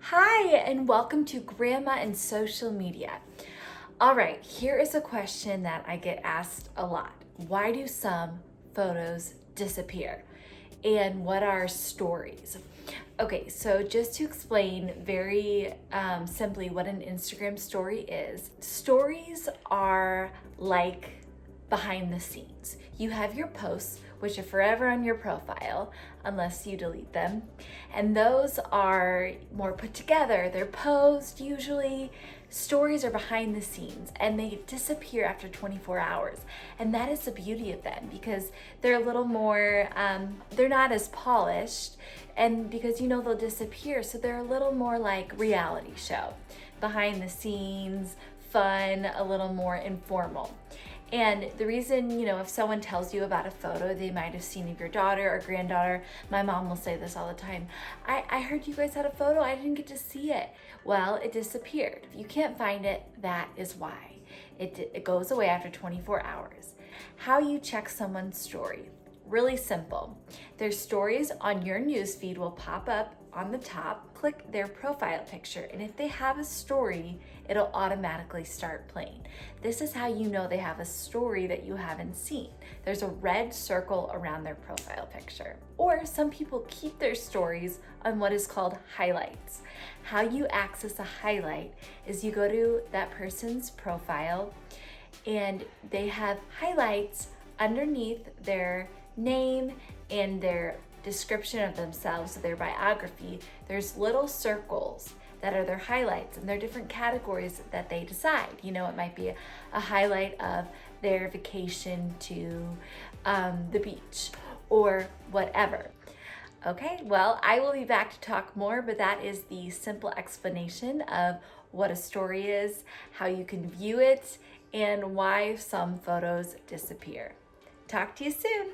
Hi, and welcome to Grandma and Social Media. All right, here is a question that I get asked a lot. Why do some photos disappear? And what are stories? Okay, so just to explain very simply what an Instagram story is, stories are like behind the scenes. You have your posts, which are forever on your profile, unless you delete them. And those are more put together. They're posed usually. Stories are behind the scenes and they disappear after 24 hours. And that is the beauty of them because they're a little more, they're not as polished, and because they'll disappear. So they're a little more like reality show, behind the scenes, fun, a little more informal. And the reason, if someone tells you about a photo they might have seen of your daughter or granddaughter, my mom will say this all the time. I heard you guys had a photo, I didn't get to see it. Well, it disappeared. If you can't find it, that is why. It goes away after 24 hours. How you check someone's story. Really simple. Their stories on your newsfeed will pop up on the top. Click their profile picture, and if they have a story, it'll automatically start playing. This is how you know they have a story that you haven't seen. There's a red circle around their profile picture. Or some people keep their stories on what is called highlights. How you access a highlight is you go to that person's profile and they have highlights underneath their name and their description of themselves, their biography. There's little circles that are their highlights, and they're different categories that they decide. It might be a highlight of their vacation to the beach or whatever. Okay, well, I will be back to talk more, but that is the simple explanation of what a story is, how you can view it, and why some photos disappear. Talk to you soon.